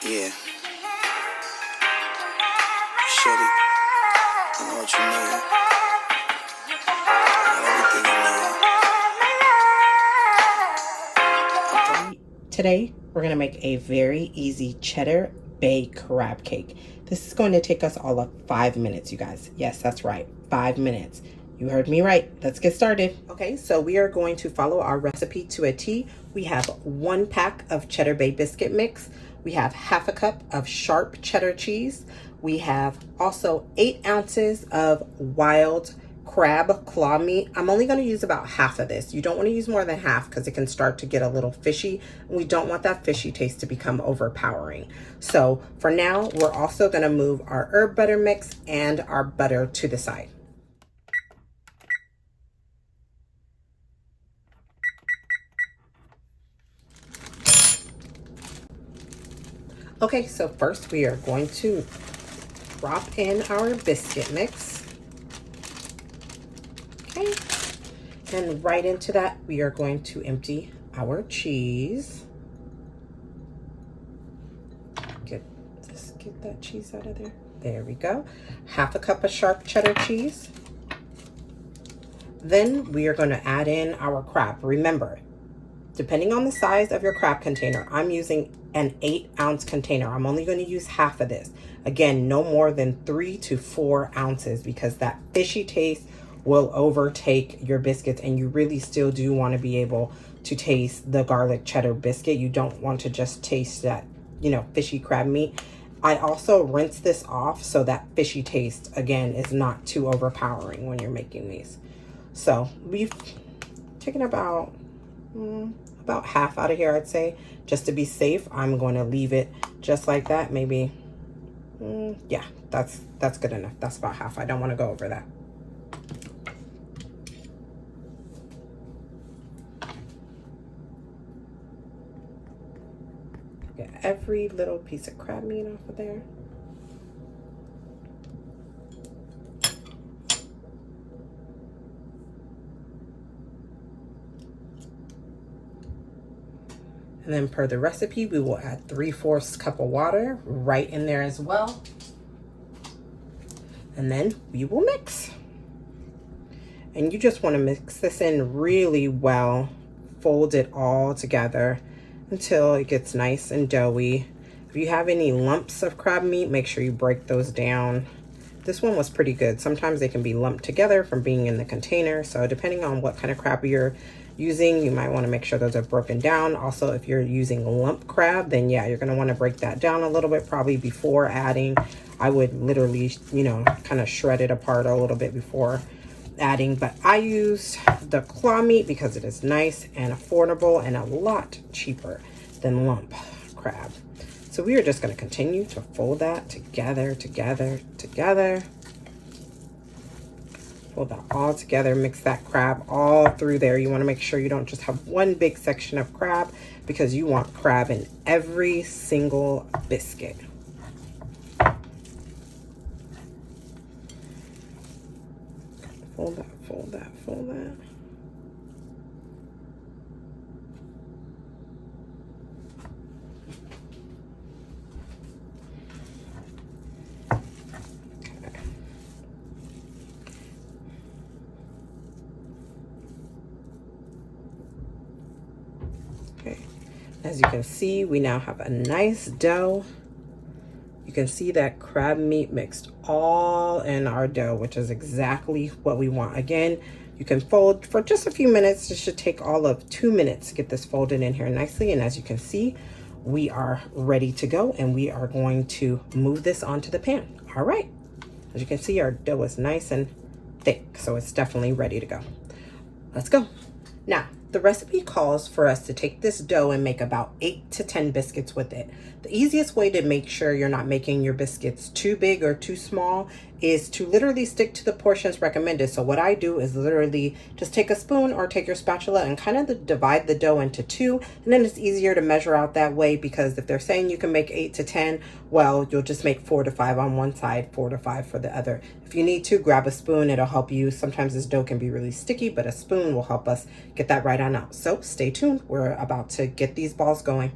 Yeah. Shut it. I know what you need. I got everything you need. Today, we're going to make a very easy Cheddar Bay crab cake. This is going to take us all of 5 minutes, you guys. Yes, that's right, 5 minutes. You heard me right. Let's get started. Okay, so we are going to follow our recipe to a T. We have 1 pack of Cheddar Bay biscuit mix. We have half a cup of sharp cheddar cheese. We have also 8 ounces of wild crab claw meat. I'm only going to use about half of this. You don't want to use more than half because it can start to get a little fishy. We don't want that fishy taste to become overpowering. So for now, we're also going to move our herb butter mix and our butter to the side. Okay, so first we are going to drop in our biscuit mix. Okay, and right into that, we are going to empty our cheese. Get that cheese out of there. There we go. Half a cup of sharp cheddar cheese. Then we are going to add in our crab. Remember, depending on the size of your crab container, I'm using an 8-ounce container. I'm only going to use half of this. Again, no more than 3 to 4 ounces because that fishy taste will overtake your biscuits, and you really still do want to be able to taste the garlic cheddar biscuit. You don't want to just taste that, fishy crab meat. I also rinse this off so that fishy taste, again, is not too overpowering when you're making these. So we've taken about half out of here, I'd say. Just to be safe, I'm going to leave it just like that. Maybe, yeah, that's good enough. That's about half. I don't want to go over that. Get every little piece of crab meat off of there. And then per the recipe, we will add 3/4 cup of water right in there as well. And then we will mix. And you just want to mix this in really well. Fold it all together until it gets nice and doughy. If you have any lumps of crab meat, make sure you break those down. This one was pretty good. Sometimes they can be lumped together from being in the container. So depending on what kind of crab you're using, you might want to make sure those are broken down. Also, if you're using lump crab, then yeah, you're going to want to break that down a little bit probably before adding. I would literally, kind of shred it apart a little bit before adding, but I used the claw meat because it is nice and affordable and a lot cheaper than lump crab. So we are just going to continue to fold that together. Fold that all together, mix that crab all through there. You want to make sure you don't just have one big section of crab because you want crab in every single biscuit. Fold that. Okay, as you can see, we now have a nice dough. You can see that crab meat mixed all in our dough, which is exactly what we want. Again, you can fold for just a few minutes. This should take all of 2 minutes to get this folded in here nicely. And as you can see, we are ready to go, and we are going to move this onto the pan. All right, as you can see, our dough is nice and thick, so it's definitely ready to go. Let's go. Now, the recipe calls for us to take this dough and make about 8 to 10 biscuits with it. The easiest way to make sure you're not making your biscuits too big or too small is to literally stick to the portions recommended. So what I do is literally just take a spoon or take your spatula and kind of divide the dough into 2. And then it's easier to measure out that way, because if they're saying you can make 8 to 10, well, you'll just make 4 to 5 on one side, 4 to 5 for the other. If you need to, grab a spoon. It'll help you. Sometimes this dough can be really sticky, but a spoon will help us get that right on out. So stay tuned. We're about to get these balls going.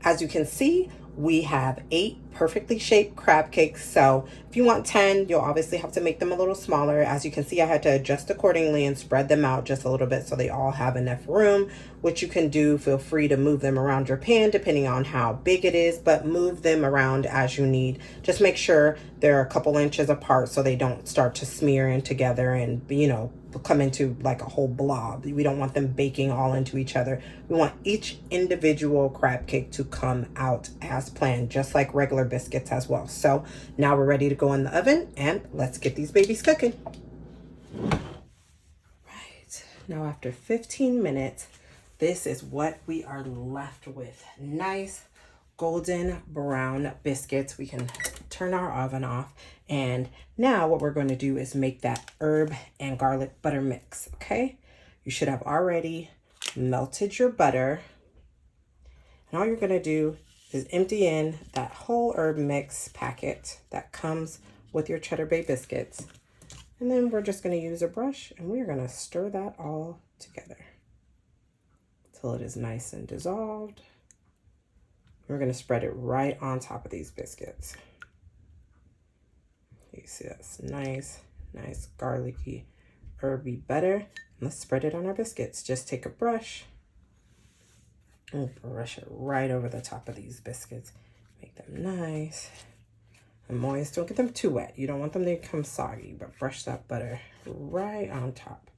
As you can see, we have 8 perfectly shaped crab cakes. So if you want 10, you'll obviously have to make them a little smaller. As you can see, I had to adjust accordingly and spread them out just a little bit so they all have enough room, which you can do. Feel free to move them around your pan depending on how big it is, but move them around as you need. Just make sure they're a couple inches apart so they don't start to smear in together and, you know, come into like a whole blob. We don't want them baking all into each other. We want each individual crab cake to come out as planned, just like regular biscuits as well. So now we're ready to go in the oven and let's get these babies cooking. Right, now after 15 minutes, this is what we are left with. Nice golden brown biscuits. We can turn our oven off. And now what we're going to do is make that herb and garlic butter mix, okay? You should have already melted your butter. And all you're going to do is empty in that whole herb mix packet that comes with your Cheddar Bay biscuits. And then we're just going to use a brush and we're going to stir that all together till it is nice and dissolved. We're going to spread it right on top of these biscuits. You see that's nice garlicky, herby butter. Let's spread it on our biscuits. Just take a brush and brush it right over the top of these biscuits. Make them nice and moist. Don't get them too wet. You don't want them to become soggy, but brush that butter right on top.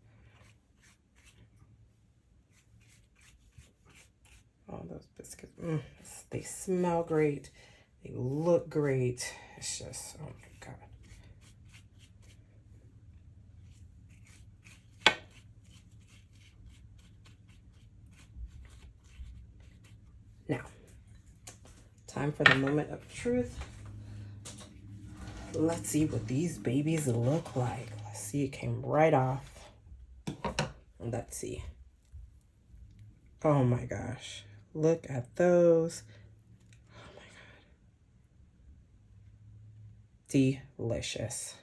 Oh, those biscuits, they smell great. They look great. It's just, oh my God. Now, time for the moment of truth. Let's see what these babies look like. Let's see, it came right off. Let's see. Oh my gosh. Look at those. Oh my God. Delicious.